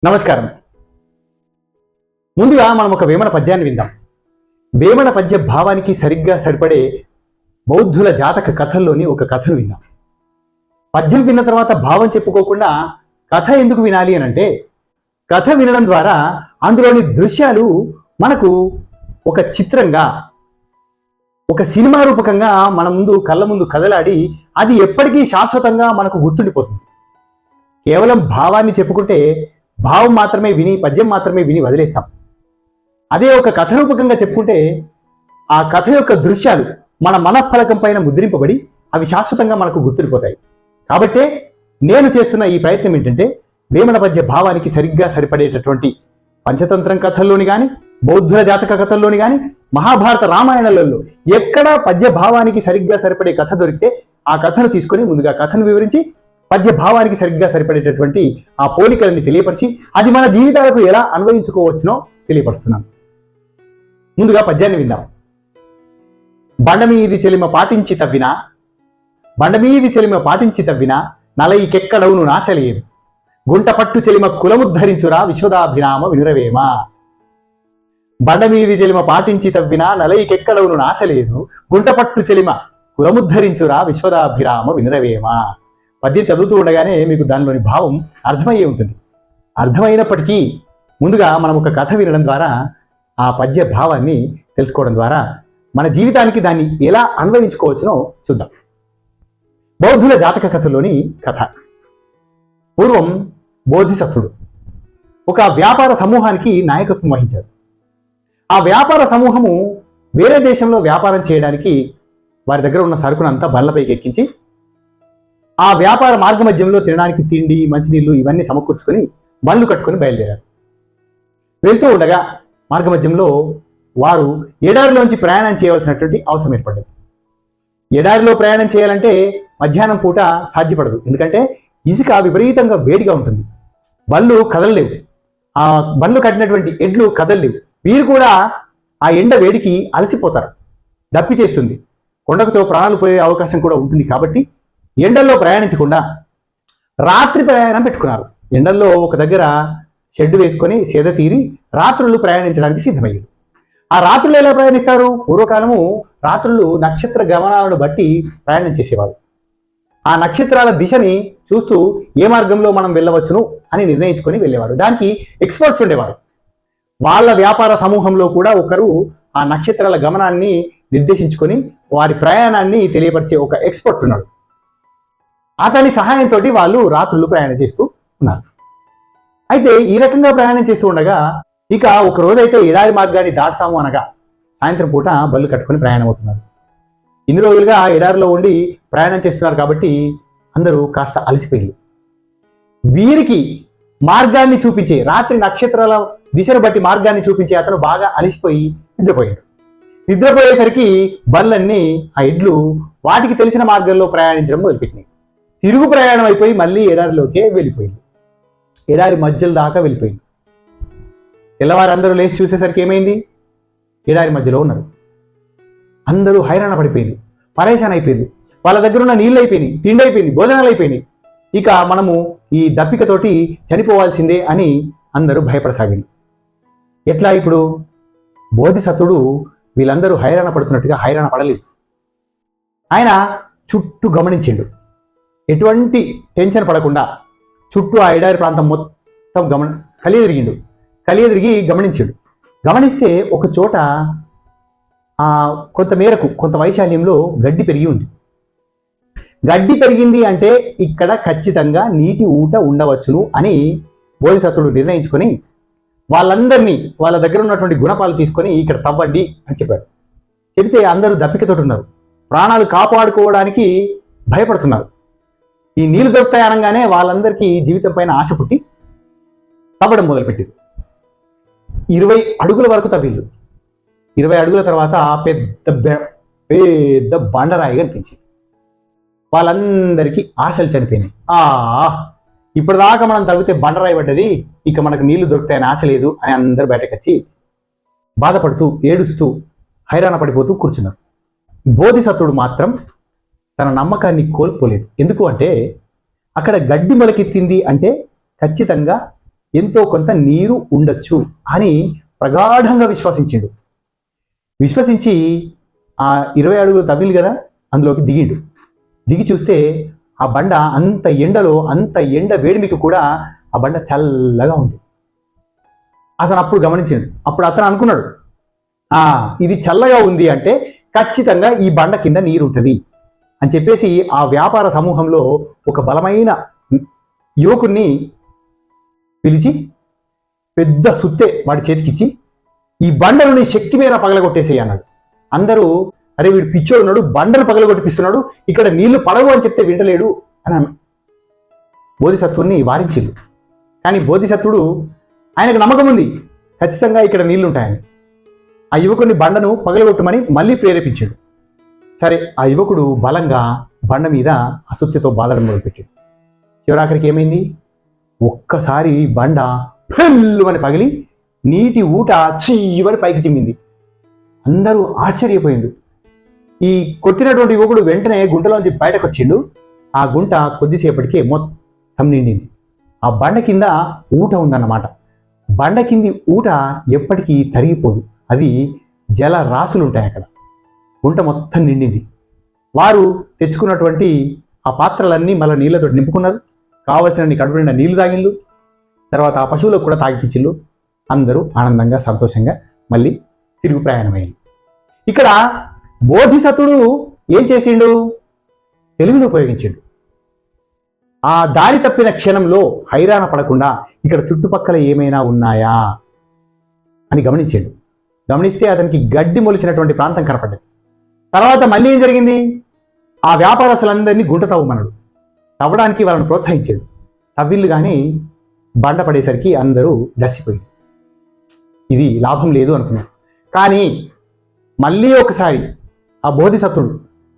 నమస్కారం. ముందుగా మనం ఒక వేమన పద్యాన్ని విందాం. వేమన పద్య భావానికి సరిగ్గా సరిపడే బౌద్ధుల జాతక కథల్లోని ఒక కథను విందాం. పద్యం విన్న తర్వాత భావం చెప్పుకోకుండా కథ ఎందుకు వినాలి అని అంటే, కథ వినడం ద్వారా అందులోని దృశ్యాలు మనకు ఒక చిత్రంగా, ఒక సినిమా రూపకంగా మన ముందు కళ్ళ ముందు కదలాడి అది ఎప్పటికీ శాశ్వతంగా మనకు గుర్తుండిపోతుంది. కేవలం భావాన్ని చెప్పుకుంటే భావం మాత్రమే విని, పద్యం మాత్రమే విని వదిలేస్తాం. అదే ఒక కథ రూపకంగా చెప్పుకుంటే ఆ కథ యొక్క దృశ్యాలు మన మనఃఫలకం పైన ముద్రింపబడి అవి శాశ్వతంగా మనకు గుర్తుండిపోతాయి. కాబట్టే నేను చేస్తున్న ఈ ప్రయత్నం ఏంటంటే, వేమన పద్య భావానికి సరిగ్గా సరిపడేటటువంటి పంచతంత్రం కథల్లోని కానీ, బౌద్ధుల జాతక కథల్లోని కానీ, మహాభారత రామాయణాలలో ఎక్కడా పద్య భావానికి సరిగ్గా సరిపడే కథ దొరికితే ఆ కథను తీసుకొని ముందుగా కథను వివరించి పద్య భావానికి సరిగ్గా సరిపడేటటువంటి ఆ పోలికలని తెలియపరిచి అది మన జీవితాలకు ఎలా అన్వయించుకోవచ్చునో తెలియపరుస్తున్నాను. ముందుగా పద్యాన్ని విందాం. బండమీది చెలిమ పాటించి తవ్వినా, బండమీది చెలిమ పాటించి తవ్వినా, నలయికెక్కడవును నాశలేదు, గుంట పట్టు చెలిమ కులముద్ధరించురా విశ్వదాభిరామ వినురవేమ. బండమీది చెలిమ పాటించి తవ్వినా, నలయికెక్కడవును నాశలేదు, గుంట పట్టు చెలిమ కులముద్ధరించురా విశ్వదాభిరామ వినురవేమ. పద్యం చదువుతూ ఉండగానే మీకు దానిలోని భావం అర్థమయ్యే ఉంటుంది. అర్థమైనప్పటికీ ముందుగా మనం ఒక కథ వినడం ద్వారా ఆ పద్య భావాన్ని తెలుసుకోవడం ద్వారా మన జీవితానికి దాన్ని ఎలా అన్వయించుకోవచ్చునో చూద్దాం. బౌద్ధుల జాతక కథలోని కథ. పూర్వం బోధిసత్వుడు ఒక వ్యాపార సమూహానికి నాయకత్వం వహించాడు. ఆ వ్యాపార సమూహము వేరే దేశంలో వ్యాపారం చేయడానికి వారి దగ్గర ఉన్న సరుకునంతా బండ్లపైకి ఎక్కించి ఆ వ్యాపార మార్గ మధ్యంలో తినడానికి తిండి, మంచినీళ్లు ఇవన్నీ సమకూర్చుకొని బండ్లు కట్టుకొని బయలుదేరారు. వెళ్తూ ఉండగా మార్గ మధ్యంలో వారు ఎడారిలోంచి ప్రయాణం చేయవలసినటువంటి అవసరం ఏర్పడ్డది. ఎడారిలో ప్రయాణం చేయాలంటే మధ్యాహ్నం పూట సాధ్యపడదు. ఎందుకంటే ఇసుక విపరీతంగా వేడిగా ఉంటుంది. బళ్ళు కదలలేవు. ఆ బండ్లు కట్టినటువంటి ఎడ్లు కదలలేవు. వీరు కూడా ఆ ఎండ వేడికి అలసిపోతారు. దప్పి చేస్తుంది. కొండకుతో ప్రాణాలు పోయే అవకాశం కూడా ఉంటుంది. కాబట్టి ఎండల్లో ప్రయాణించకుండా రాత్రి ప్రయాణం పెట్టుకున్నారు. ఎండల్లో ఒక దగ్గర షెడ్ వేసుకొని సేద తీరి రాత్రులు ప్రయాణించడానికి సిద్ధమయ్యారు. ఆ రాత్రులు ఎలా ప్రయాణిస్తారు? పూర్వకాలము రాత్రులు నక్షత్ర గమనాలను బట్టి ప్రయాణం చేసేవారు. ఆ నక్షత్రాల దిశని చూస్తూ ఏ మార్గంలో మనం వెళ్ళవచ్చును అని నిర్ణయించుకొని వెళ్ళేవారు. దానికి ఎక్స్పర్ట్స్ ఉండేవారు. వాళ్ళ వ్యాపార సమూహంలో కూడా ఒకరు ఆ నక్షత్రాల గమనాన్ని నిర్దేశించుకొని వారి ప్రయాణాన్ని తెలియపరిచే ఒక ఎక్స్పర్ట్ ఉన్నాడు. అతని సహాయంతో వాళ్ళు రాత్రులు ప్రయాణం చేస్తూ ఉన్నారు. అయితే ఈ రకంగా ప్రయాణం చేస్తూ ఉండగా ఇక ఒక రోజైతే ఎడారి మార్గాన్ని దాటుతాము అనగా సాయంత్రం పూట బళ్ళు కట్టుకొని ప్రయాణం అవుతున్నారు. ఇన్ని రోజులుగా ఎడారిలో ఉండి ప్రయాణం చేస్తున్నారు కాబట్టి అందరూ కాస్త అలసిపోయారు. వీరికి మార్గాన్ని చూపించే, రాత్రి నక్షత్రాల దిశను బట్టి మార్గాన్ని చూపించే అతను బాగా అలసిపోయి నిద్రపోయాడు. నిద్రపోయేసరికి బళ్ళన్నీ, ఆ ఎడ్లు వాటికి తెలిసిన మార్గంలో ప్రయాణించడం మొదలుపెట్టినాయి. తిరుగు ప్రయాణం అయిపోయి మళ్ళీ ఎడారిలోకే వెళ్ళిపోయింది. ఎడారి మధ్యలో దాకా వెళ్ళిపోయింది. తెల్లవారందరూ లేచి చూసేసరికి ఏమైంది? ఎడారి మధ్యలో ఉన్నారు. అందరూ హైరాణ పడిపోయింది, పరేషాన్ అయిపోయింది. వాళ్ళ దగ్గర ఉన్న నీళ్ళు అయిపోయినాయి, తిండి అయిపోయింది, భోజనాలు అయిపోయినాయి. ఇక మనము ఈ దప్పికతోటి చనిపోవాల్సిందే అని అందరూ భయపడసాగింది. ఎట్లా ఇప్పుడు? బోధిసత్వుడు వీళ్ళందరూ హైరాణ పడుతున్నట్టుగా హైరాణ పడలేదు. ఆయన చుట్టూ గమనించిండు. ఎటువంటి టెన్షన్ పడకుండా చుట్టూ ఆ ఎడారి ప్రాంతం మొత్తం కలియదిరిగి గమనించాడు. గమనిస్తే ఒక చోట కొంత మేరకు, కొంత వైశాల్యంలో గడ్డి పెరిగి ఉంది. గడ్డి పెరిగింది అంటే ఇక్కడ ఖచ్చితంగా నీటి ఊట ఉండవచ్చును అని బోధిసత్వుడు నిర్ణయించుకొని వాళ్ళందరినీ వాళ్ళ దగ్గర ఉన్నటువంటి గుణపాలు తీసుకొని ఇక్కడ తవ్వండి అని చెప్పాడు. చెబితే అందరూ దప్పికతోటి ఉన్నారు. ప్రాణాలు కాపాడుకోవడానికి భయపడుతున్నారు. ఈ నీళ్లు దొరుకుతాయి అనగానే వాళ్ళందరికీ జీవితం పైన ఆశ పుట్టి తవ్వడం మొదలుపెట్టారు. 20 అడుగుల వరకు తవ్విళ్ళు. 20 అడుగుల తర్వాత పెద్ద బండరాయి కనిపించింది. వాళ్ళందరికీ ఆశలు చనిపోయినాయి. ఇప్పటిదాకా మనం తవ్వితే బండరాయి పడ్డది, ఇక మనకు నీళ్లు దొరుకుతాయని ఆశ లేదు అని అందరూ బయటకు వచ్చి బాధపడుతూ, ఏడుస్తూ, హైరాణ పడిపోతూ కూర్చున్నారు. బోధిసత్వుడు మాత్రం తన నమ్మకాన్ని కోల్పోలేదు. ఎందుకు అంటే అక్కడ గడ్డి మొలకెత్తింది అంటే ఖచ్చితంగా ఎంతో కొంత నీరు ఉండొచ్చు అని ప్రగాఢంగా విశ్వసించి ఆ 20 అడుగులు తవ్వింది కదా, అందులోకి దిగి చూస్తే ఆ బండ అంత ఎండ వేడిమికి కూడా ఆ బండ చల్లగా ఉంది. అతను అప్పుడు గమనించాడు. అప్పుడు అతను అనుకున్నాడు, ఇది చల్లగా ఉంది అంటే ఖచ్చితంగా ఈ బండ కింద నీరు ఉంటుంది అని చెప్పేసి ఆ వ్యాపార సమూహంలో ఒక బలమైన యువకుడిని పిలిచి పెద్ద సుత్తే వాడి చేతికిచ్చి ఈ బండను శక్తి మీద పగలగొట్టేసేయి అన్నాడు. అందరూ అరే వీడు పిచ్చోడు ఉన్నాడు, బండను పగలగొట్టిపిస్తున్నాడు, ఇక్కడ నీళ్లు పడవు అని చెప్తే వింటలేడు అని బోధిసత్వుడిని వారించింది. కానీ బోధిసత్వుడు ఆయనకు నమ్మకం ఉంది ఖచ్చితంగా ఇక్కడ నీళ్లు ఉంటాయని. ఆ యువకుడిని బండను పగలగొట్టమని మళ్ళీ ప్రేరేపించాడు. సరే, ఆ యువకుడు బలంగా బండ మీద అసుత్యతో బాధడం మొదలుపెట్టాడు. చివరాఖరికి ఏమైంది, ఒక్కసారి బండ ఫెల్లుమని పగిలి నీటి ఊట చీవని పైకి చిమ్మింది. అందరూ ఆశ్చర్యపోయింది. ఈ కొట్టినటువంటి యువకుడు వెంటనే గుంటలోంచి బయటకు వచ్చిండు. ఆ గుంట కొద్దిసేపటికే మొత్తం నిండింది. ఆ బండ కింద ఊట ఉందన్నమాట. బండ కింది ఊట ఎప్పటికీ తరిగిపోదు, అది జల రాసులు ఉంటాయి అక్కడ. గుంట మొత్తం నిండింది. వారు తెచ్చుకున్నటువంటి ఆ పాత్రలన్నీ మళ్ళీ నీళ్ళతో నింపుకున్నారు. కావలసిన కడుపు నిండా నీళ్లు తాగిండ్రు. తర్వాత ఆ పశువులకు కూడా తాగిపించిండ్రు. అందరూ ఆనందంగా సంతోషంగా మళ్ళీ తిరుగు ప్రయాణమైంది. ఇక్కడ బోధిసత్వుడు ఏం చేసిండు, తెలివిని ఉపయోగించిండు. ఆ దారి తప్పిన క్షణంలో హైరాణ పడకుండా ఇక్కడ చుట్టుపక్కల ఏమైనా ఉన్నాయా అని గమనిస్తే అతనికి గడ్డి మొలిచినటువంటి ప్రాంతం కనపడ్డది. తర్వాత మళ్ళీ ఏం జరిగింది, ఆ వ్యాపారస్తులందరినీ గుంట తవ్వమన్నాడు. తవ్వడానికి వాళ్ళని ప్రోత్సహించాడు. తవ్విళ్ళు కానీ బండ పడేసరికి అందరూ దర్శిపోయింది. ఇది లాభం లేదు అనుకున్నాడు. కానీ మళ్ళీ ఒకసారి ఆ బోధిసత్వుడు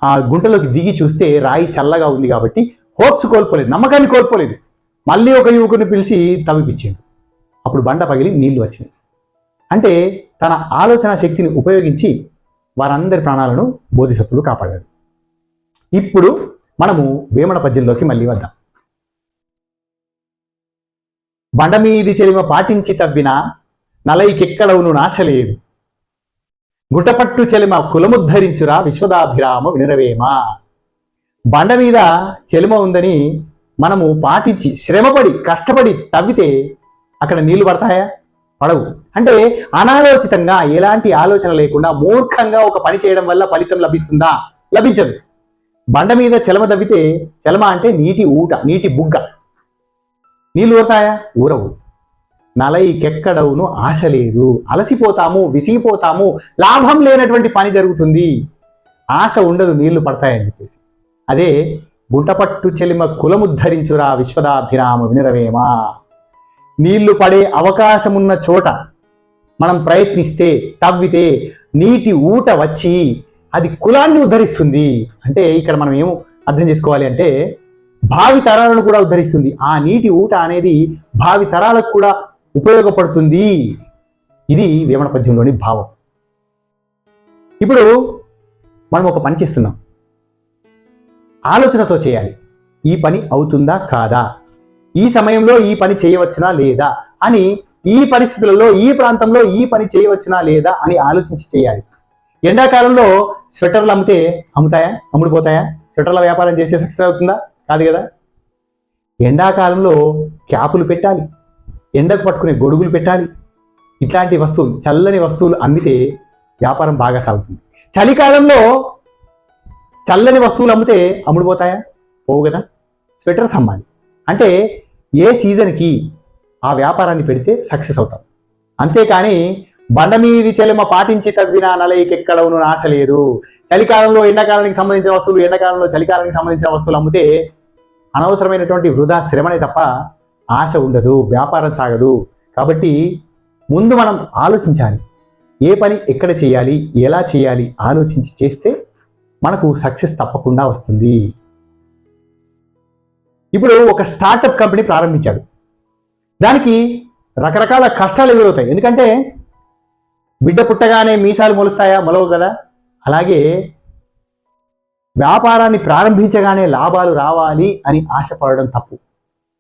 ఆ గుంటలోకి దిగి చూస్తే రాయి చల్లగా ఉంది కాబట్టి హోప్స్ కోల్పోలేదు, నమ్మకాన్ని కోల్పోలేదు. మళ్ళీ ఒక యువకుని పిలిచి తవ్విపించాడు. అప్పుడు బండ పగిలి నీళ్లు వచ్చినాయి. అంటే తన ఆలోచన శక్తిని ఉపయోగించి వారందరి ప్రాణాలను బోధిసత్వుడు కాపాడాడు. ఇప్పుడు మనము వేమన పద్యంలోకి మళ్ళీ వద్దాం. బండ మీది చెలిమ పాటించి తవ్విన నలైకెక్కడవును నాశలేదు, గుటపట్టు చెలిమ కులముద్ధరించురా విశ్వదాభిరామ వినురవేమ. బండ మీద చెలిమ ఉందని మనము పాటించి శ్రమపడి కష్టపడి తవ్వితే అక్కడ నీళ్లు పడతాయా? పడవు. అంటే అనాలోచితంగా ఎలాంటి ఆలోచన లేకుండా మూర్ఖంగా ఒక పని చేయడం వల్ల ఫలితం లభిస్తుందా? లభించదు. బండ మీద చెలమ తవ్వితే, చెలమ అంటే నీటి ఊట, నీటి బుగ్గ, నీళ్లు ఊరతాయా? ఊరవు. నలైకెక్కడవును ఆశ లేదు, అలసిపోతాము, విసిగిపోతాము, లాభం లేనటువంటి పని జరుగుతుంది, ఆశ ఉండదు నీళ్లు పడతాయని చెప్పేసి. అదే గుంటపట్టు చెలిమ కులముద్ధరించురా విశ్వదాభిరామ వినురవేమ. నీళ్లు పడే అవకాశమున్న చోట మనం ప్రయత్నిస్తే, తవ్వితే నీటి ఊట వచ్చి అది కులాన్ని ఉద్ధరిస్తుంది. అంటే ఇక్కడ మనం ఏం అర్థం చేసుకోవాలి అంటే, భావి తరాలను కూడా ఉద్ధరిస్తుంది. ఆ నీటి ఊట అనేది భావి తరాలకు కూడా ఉపయోగపడుతుంది. ఇది వేమన పద్యంలోని భావం. ఇప్పుడు మనం ఒక పని చేస్తున్నాం, ఆలోచనతో చేయాలి. ఈ పని అవుతుందా కాదా, ఈ సమయంలో ఈ పని చేయవచ్చునా లేదా అని, ఈ పరిస్థితులలో ఈ ప్రాంతంలో ఈ పని చేయవచ్చునా లేదా అని ఆలోచించి చేయాలి. ఎండాకాలంలో స్వెటర్లు అమ్ముతాయా? అమ్ముడుపోతాయా? స్వెటర్ల వ్యాపారం చేస్తే సక్సెస్ అవుతుందా? కాదు కదా. ఎండాకాలంలో క్యాపులు పెట్టాలి, ఎండకు పట్టుకునే గొడుగులు పెట్టాలి. ఇట్లాంటి వస్తువులు, చల్లని వస్తువులు అమ్మితే వ్యాపారం బాగా సాగుతుంది. చలికాలంలో చల్లని వస్తువులు అమ్మితే అమ్ముడుపోతాయా? పోవు కదా. స్వెటర్స్ అమ్మాలి. అంటే ఏ సీజన్కి ఆ వ్యాపారాన్ని పెడితే సక్సెస్ అవుతాం. అంతేకాని బండ మీది చెలిమ పాటించి తవ్విన నలైకెక్కడవును ఆశ లేదు. చలికాలంలో ఎండాకాలానికి సంబంధించిన వస్తువులు, ఎండాకాలంలో చలికాలానికి సంబంధించిన వస్తువులు అమ్మితే అనవసరమైనటువంటి వృధా శ్రమనే తప్ప ఆశ ఉండదు, వ్యాపారం సాగదు. కాబట్టి ముందు మనం ఆలోచించాలి, ఏ పని ఎక్కడ చేయాలి, ఎలా చేయాలి ఆలోచించి చేస్తే మనకు సక్సెస్ తప్పకుండా వస్తుంది. ఇప్పుడు ఒక స్టార్టప్ కంపెనీ ప్రారంభించాడు. దానికి రకరకాల కష్టాలు ఎదురవుతాయి. ఎందుకంటే బిడ్డ పుట్టగానే మీసాలు మొలుస్తాయా? మొలవు కదా. అలాగే వ్యాపారాన్ని ప్రారంభించగానే లాభాలు రావాలి అని ఆశపడడం తప్పు.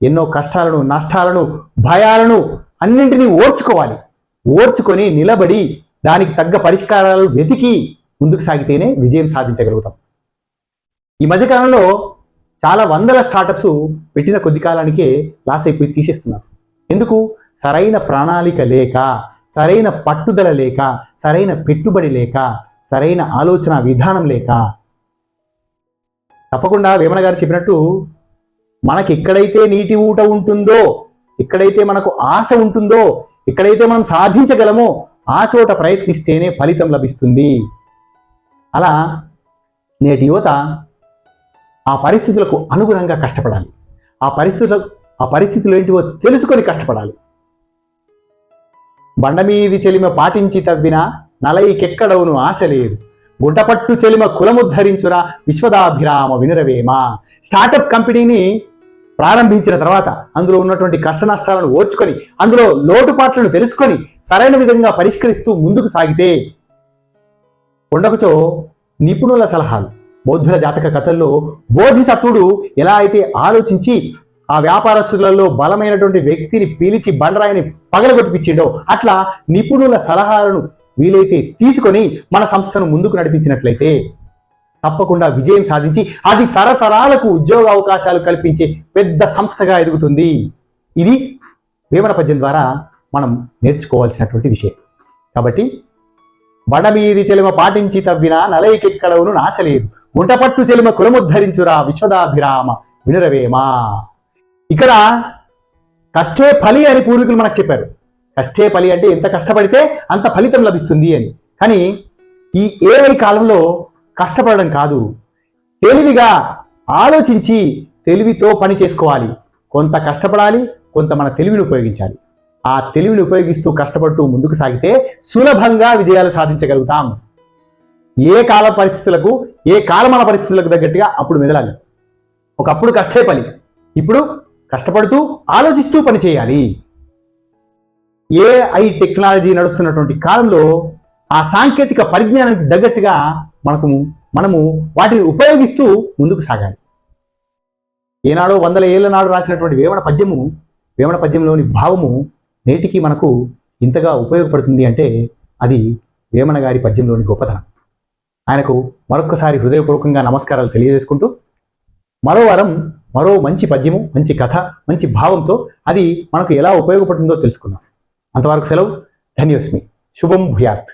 ఎన్నో కష్టాలను, నష్టాలను, భయాలను అన్నింటినీ ఓర్చుకోవాలి. ఓర్చుకొని నిలబడి దానికి తగ్గ పరిష్కారాలు వెతికి ముందుకు సాగితేనే విజయం సాధించగలుగుతాం. ఈ మధ్యకాలంలో చాలా వందల స్టార్టప్స్ పెట్టిన కొద్ది కాలానికే లాస్ అయిపోయి తీసేస్తున్నారు. ఎందుకు? సరైన ప్రణాళిక లేక, సరైన పట్టుదల లేక, సరైన పెట్టుబడి లేక, సరైన ఆలోచన విధానం లేక. తప్పకుండా వేమన గారు చెప్పినట్టు మనకి ఎక్కడైతే నీటి ఊట ఉంటుందో, ఎక్కడైతే మనకు ఆశ ఉంటుందో, ఎక్కడైతే మనం సాధించగలమో ఆ చోట ప్రయత్నిస్తేనే ఫలితం లభిస్తుంది. అలా నేటి యువత ఆ పరిస్థితులకు అనుగుణంగా కష్టపడాలి. ఆ పరిస్థితులు ఏంటివో తెలుసుకొని కష్టపడాలి. బండమీది చెలిమ పాటించి తవ్విన నలైకెక్కడవును ఆశ లేదు, గుంటపట్టు చెలిమ కులముద్ధరించురా విశ్వదాభిరామ వినురవేమ. స్టార్టప్ కంపెనీని ప్రారంభించిన తర్వాత అందులో ఉన్నటువంటి కష్ట నష్టాలను ఓర్చుకొని, అందులో లోటుపాట్లను తెలుసుకొని సరైన విధంగా పరిష్కరిస్తూ ముందుకు సాగితే ఉండకచో నిపుణుల సలహాలు, బౌద్ధుల జాతక కథల్లో బోధిసత్వుడు ఎలా అయితే ఆలోచించి ఆ వ్యాపారస్తులలో బలమైనటువంటి వ్యక్తిని పిలిచి బండరాయిని పగలగొట్టిపించిండో అట్లా నిపుణుల సలహాలను వీలైతే తీసుకొని మన సంస్థను ముందుకు నడిపించినట్లయితే తప్పకుండా విజయం సాధించి అది తరతరాలకు ఉద్యోగ అవకాశాలు కల్పించే పెద్ద సంస్థగా ఎదుగుతుంది. ఇది వేమన పద్యం ద్వారా మనం నేర్చుకోవాల్సినటువంటి విషయం. కాబట్టి బండమీది చెలిమ పాటించి తవ్విన నలైకెక్కడవును నాశలేదు, గుంటపట్టు చెలిమ కులముద్ధరించురా విశ్వదాభిరామ వినురవేమా. ఇక్కడ కష్టే ఫలి అని పూర్వీకులు మనకు చెప్పారు. కష్టే ఫలి అంటే ఎంత కష్టపడితే అంత ఫలితం లభిస్తుంది అని. కానీ ఈ ఏఐ కాలంలో కష్టపడడం కాదు, తెలివిగా ఆలోచించి తెలివితో పని చేసుకోవాలి. కొంత కష్టపడాలి, కొంత మన తెలివిని ఉపయోగించాలి. ఆ తెలివిని ఉపయోగిస్తూ కష్టపడుతూ ముందుకు సాగితే సులభంగా విజయాలు సాధించగలుగుతాం. ఏ కాల పరిస్థితులకు, ఏ కాలమాన పరిస్థితులకు తగ్గట్టుగా అప్పుడు మెదలాలి. ఒకప్పుడు కష్టే పని, ఇప్పుడు కష్టపడుతూ ఆలోచిస్తూ పని చేయాలి. ఏఐ టెక్నాలజీ నడుస్తున్నటువంటి కాలంలో ఆ సాంకేతిక పరిజ్ఞానానికి తగ్గట్టుగా మనము వాటిని ఉపయోగిస్తూ ముందుకు సాగాలి. ఏనాడో 100 ఏళ్ల నాడు రాసినటువంటి వేమన పద్యంలోని భావము నేటికి మనకు ఇంతగా ఉపయోగపడుతుంది అంటే అది వేమన గారి పద్యంలోని గొప్పతనం. ఆయనకు మరొక్కసారి హృదయపూర్వకంగా నమస్కారాలు తెలియజేసుకుంటూ మరో వారం మరో మంచి పద్యము, మంచి కథ, మంచి భావంతో అది మనకు ఎలా ఉపయోగపడుతుందో తెలుసుకుందాం. అంతవరకు సెలవు. ధన్యోస్మి. శుభం భూయాత్.